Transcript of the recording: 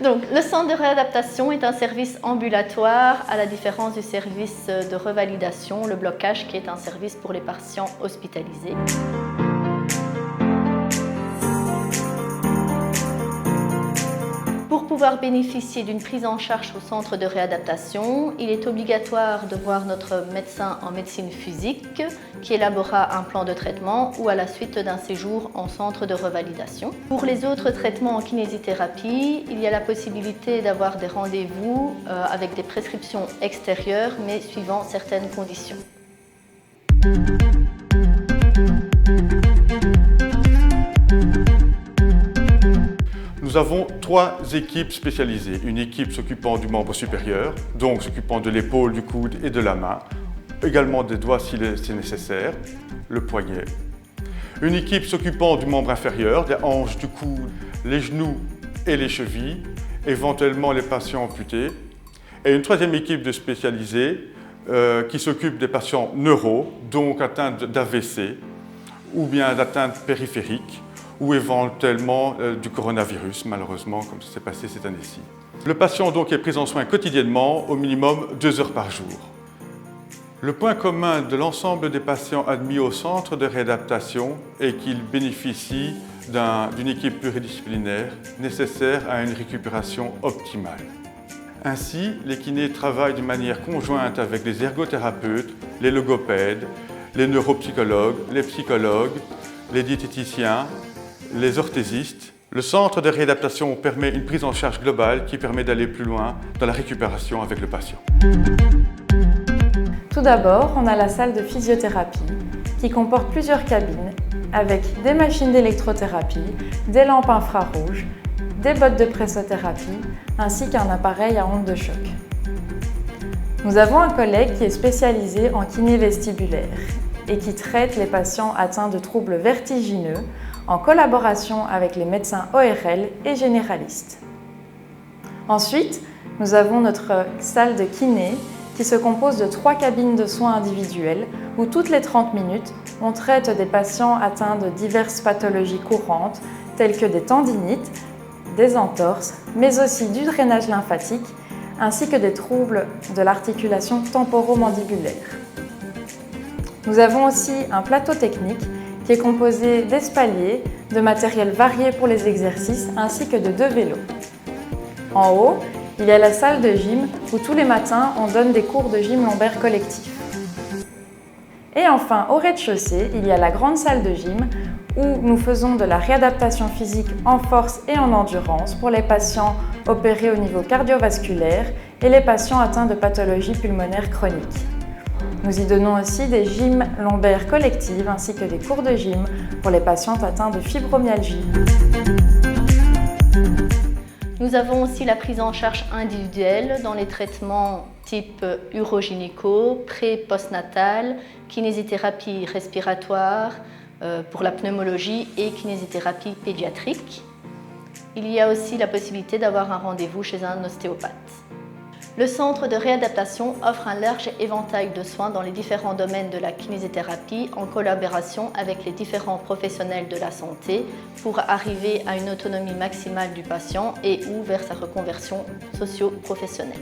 Donc, le centre de réadaptation est un service ambulatoire à la différence du service de revalidation, le blocage, qui est un service pour les patients hospitalisés. Pour pouvoir bénéficier d'une prise en charge au centre de réadaptation, il est obligatoire de voir notre médecin en médecine physique qui élaborera un plan de traitement ou à la suite d'un séjour en centre de revalidation. Pour les autres traitements en kinésithérapie, il y a la possibilité d'avoir des rendez-vous avec des prescriptions extérieures mais suivant certaines conditions. Nous avons 3 équipes spécialisées. Une équipe s'occupant du membre supérieur, donc s'occupant de l'épaule, du coude et de la main, également des doigts si c'est nécessaire, le poignet. Une équipe s'occupant du membre inférieur, des hanches, du coude, les genoux et les chevilles, éventuellement les patients amputés. Et une 3e équipe de spécialisés qui s'occupe des patients neuro, donc atteints d'AVC ou bien d'atteintes périphériques, ou éventuellement du coronavirus, malheureusement, comme ça s'est passé cette année-ci. Le patient donc est pris en soin quotidiennement, au minimum 2 heures par jour. Le point commun de l'ensemble des patients admis au centre de réadaptation est qu'ils bénéficient d'une équipe pluridisciplinaire nécessaire à une récupération optimale. Ainsi, les kinés travaillent de manière conjointe avec les ergothérapeutes, les logopèdes, les neuropsychologues, les psychologues, les diététiciens, les orthésistes. Le centre de réadaptation permet une prise en charge globale qui permet d'aller plus loin dans la récupération avec le patient. Tout d'abord, on a la salle de physiothérapie qui comporte plusieurs cabines avec des machines d'électrothérapie, des lampes infrarouges, des bottes de pressothérapie ainsi qu'un appareil à ondes de choc. Nous avons un collègue qui est spécialisé en kiné vestibulaire et qui traite les patients atteints de troubles vertigineux en collaboration avec les médecins ORL et généralistes. Ensuite, nous avons notre salle de kiné qui se compose de 3 cabines de soins individuels où toutes les 30 minutes, on traite des patients atteints de diverses pathologies courantes telles que des tendinites, des entorses, mais aussi du drainage lymphatique ainsi que des troubles de l'articulation temporomandibulaire. Nous avons aussi un plateau technique qui est composé d'espaliers, de matériel varié pour les exercices ainsi que de 2 vélos. En haut, il y a la salle de gym où tous les matins on donne des cours de gym lombaire collectif. Et enfin, au rez-de-chaussée, il y a la grande salle de gym où nous faisons de la réadaptation physique en force et en endurance pour les patients opérés au niveau cardiovasculaire et les patients atteints de pathologies pulmonaires chroniques. Nous y donnons aussi des gyms lombaires collectives ainsi que des cours de gym pour les patients atteints de fibromyalgie. Nous avons aussi la prise en charge individuelle dans les traitements type urogynéco, pré-postnatal, kinésithérapie respiratoire pour la pneumologie et kinésithérapie pédiatrique. Il y a aussi la possibilité d'avoir un rendez-vous chez un ostéopathe. Le centre de réadaptation offre un large éventail de soins dans les différents domaines de la kinésithérapie en collaboration avec les différents professionnels de la santé pour arriver à une autonomie maximale du patient et ou vers sa reconversion socio-professionnelle.